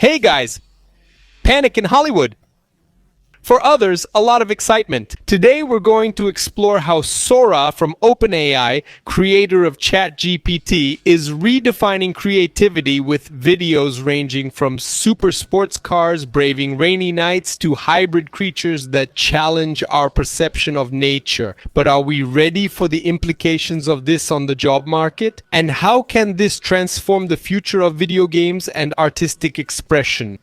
Hey guys, panic in Hollywood. For others, a lot of excitement. Today we're going to explore how Sora from OpenAI, creator of ChatGPT, is redefining creativity with videos ranging from super sports cars braving rainy nights to hybrid creatures that challenge our perception of nature. But are we ready for the implications of this on the job market? And how can this transform the future of video games and artistic expression?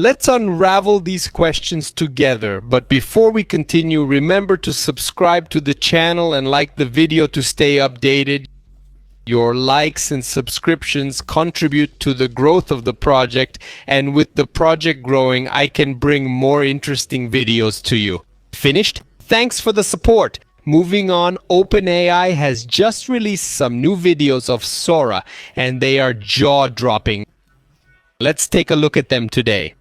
Let's unravel these questions together, but before we continue, remember to subscribe to the channel and like the video to stay updated. Your likes and subscriptions contribute to the growth of the project, and with the project growing, I can bring more interesting videos to you. Finished? Thanks for the support. Moving on, OpenAI has just released some new videos of Sora, and they are jaw-dropping. Let's take a look at them today.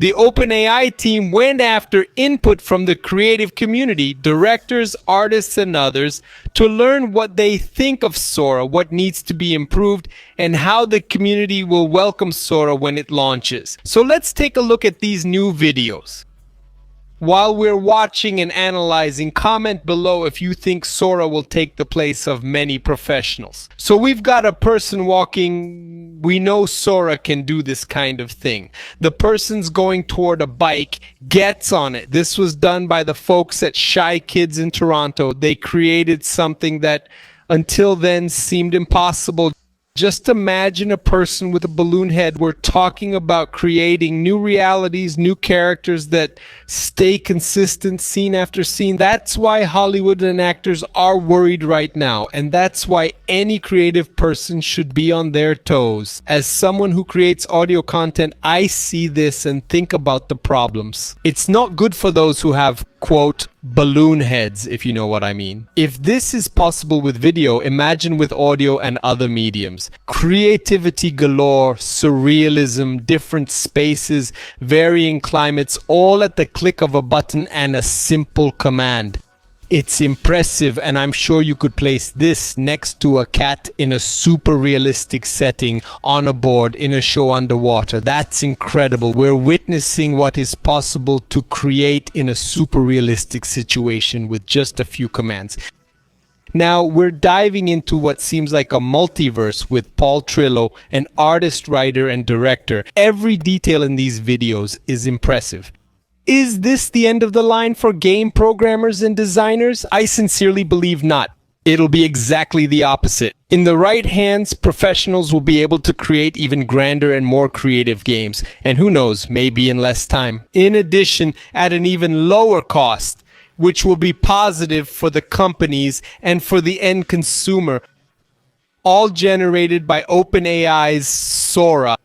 The OpenAI team went after input from the creative community, directors, artists, and others, to learn what they think of Sora, what needs to be improved, and how the community will welcome Sora when it launches. So let's take a look at these new videos. While we're watching and analyzing, comment below if you think Sora will take the place of many professionals. So we've got a person walking. We know Sora can do this kind of thing. The person's going toward a bike, gets on it. This was done by the folks at Shy Kids in Toronto. They created something that until then seemed impossible. Just imagine a person with a balloon head. We're talking about creating new realities, new characters that stay consistent scene after scene. That's why Hollywood and actors are worried right now. And that's why any creative person should be on their toes. As someone who creates audio content, I see this and think about the problems. It's not good for those who have, quote, balloon heads, if you know what I mean. If this is possible with video, imagine with audio and other mediums. Creativity galore, surrealism, different spaces, varying climates, all at the click of a button and a simple command. It's impressive, and I'm sure you could place this next to a cat in a super realistic setting, on a board, in a show underwater. That's incredible. We're witnessing what is possible to create in a super realistic situation with just a few commands. Now, we're diving into what seems like a multiverse with Paul Trillo, an artist, writer, and director. Every detail in these videos is impressive. Is this the end of the line for game programmers and designers? I sincerely believe not. It'll be exactly the opposite. In the right hands, professionals will be able to create even grander and more creative games. And who knows, maybe in less time. In addition, at an even lower cost, which will be positive for the companies and for the end consumer. All generated by OpenAI's Sora.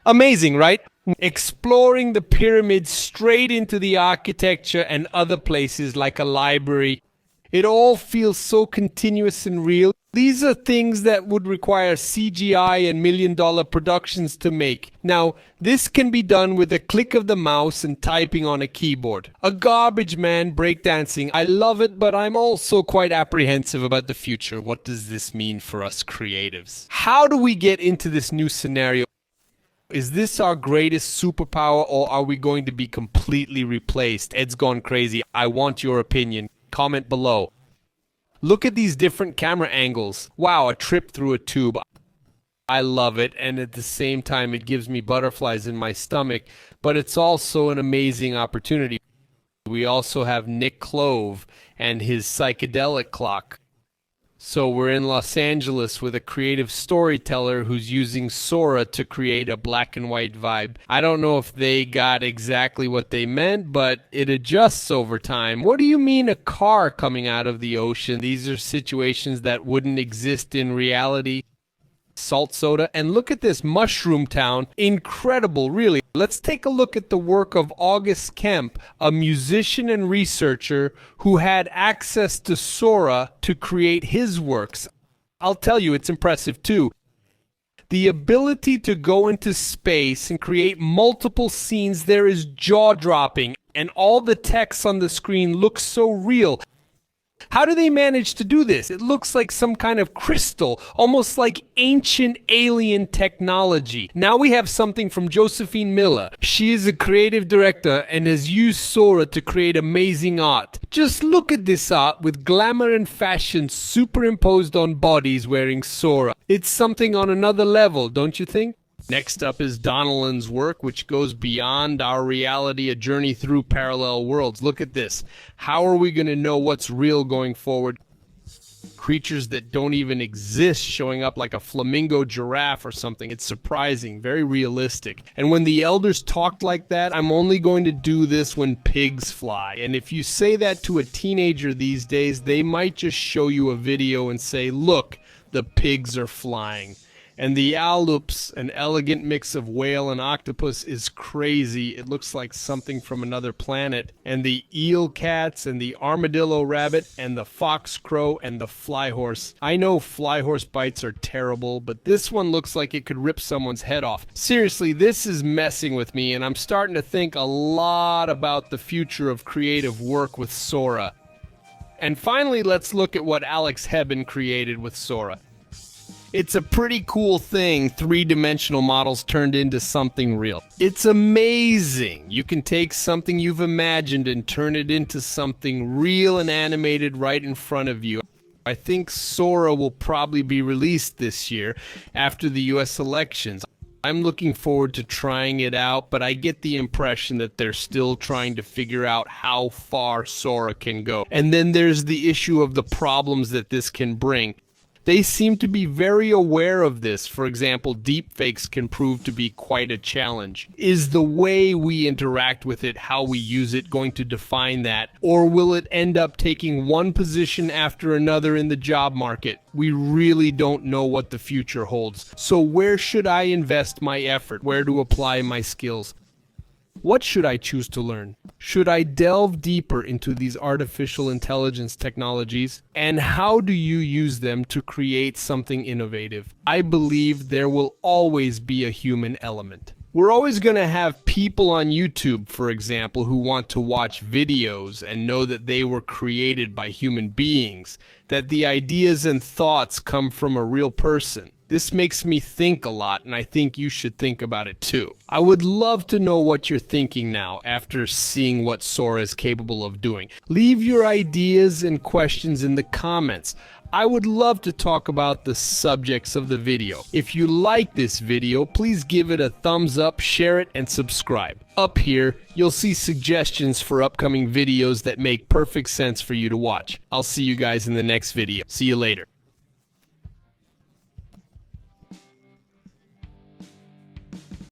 Amazing, right? Exploring the pyramids straight into the architecture and other places like a library. It all feels so continuous and real. These are things that would require CGI and million-dollar productions to make. Now, this can be done with a click of the mouse and typing on a keyboard. A garbage man breakdancing. I love it, but I'm also quite apprehensive about the future. What does this mean for us creatives? How do we get into this new scenario? Is this our greatest superpower, or are we going to be completely replaced? Ed's gone crazy. I want your opinion. Comment below. Look at these different camera angles. Wow, a trip through a tube. I love it, and at the same time it gives me butterflies in my stomach, but it's also an amazing opportunity. We also have Nick Clove and his psychedelic clock. So we're in Los Angeles with a creative storyteller who's using Sora to create a black and white vibe. I don't know if they got exactly what they meant, but it adjusts over time. What do you mean a car coming out of the ocean? These are situations that wouldn't exist in reality. Salt soda. And look at this Mushroom Town. Incredible, really. Let's take a look at the work of August Kemp, a musician and researcher who had access to Sora to create his works. I'll tell you, it's impressive too. The ability to go into space and create multiple scenes there is jaw-dropping, and all the text on the screen looks so real. How do they manage to do this? It looks like some kind of crystal, almost like ancient alien technology. Now we have something from Josephine Miller. She is a creative director and has used Sora to create amazing art. Just look at this art with glamour and fashion superimposed on bodies wearing Sora. It's something on another level, don't you think? Next up is Donnellan's work, which goes beyond our reality, a journey through parallel worlds. Look at this. How are we going to know what's real going forward? Creatures that don't even exist showing up like a flamingo giraffe or something. It's surprising, very realistic. And when the elders talked like that, I'm only going to do this when pigs fly. And if you say that to a teenager these days, they might just show you a video and say, look, the pigs are flying. And the Allops, an elegant mix of whale and octopus, is crazy. It looks like something from another planet. And the eel cats and the armadillo rabbit and the fox crow and the fly horse. I know fly horse bites are terrible, but this one looks like it could rip someone's head off. Seriously, this is messing with me, and I'm starting to think a lot about the future of creative work with Sora. And finally, let's look at what Alex Hebben created with Sora. It's a pretty cool thing, three-dimensional models turned into something real. It's amazing. You can take something you've imagined and turn it into something real and animated right in front of you. I think Sora will probably be released this year after the US elections. I'm looking forward to trying it out, but I get the impression that they're still trying to figure out how far Sora can go. And then there's the issue of the problems that this can bring. They seem to be very aware of this. For example, deepfakes can prove to be quite a challenge. Is the way we interact with it, how we use it, going to define that? Or will it end up taking one position after another in the job market? We really don't know what the future holds. So where should I invest my effort? Where to apply my skills? What should I choose to learn? Should I delve deeper into these artificial intelligence technologies? And how do you use them to create something innovative? I believe there will always be a human element. We're always going to have people on YouTube, for example, who want to watch videos and know that they were created by human beings, that the ideas and thoughts come from a real person. This makes me think a lot, and I think you should think about it too. I would love to know what you're thinking now after seeing what Sora is capable of doing. Leave your ideas and questions in the comments. I would love to talk about the subjects of the video. If you like this video, please give it a thumbs up, share it, and subscribe. Up here, you'll see suggestions for upcoming videos that make perfect sense for you to watch. I'll see you guys in the next video. See you later.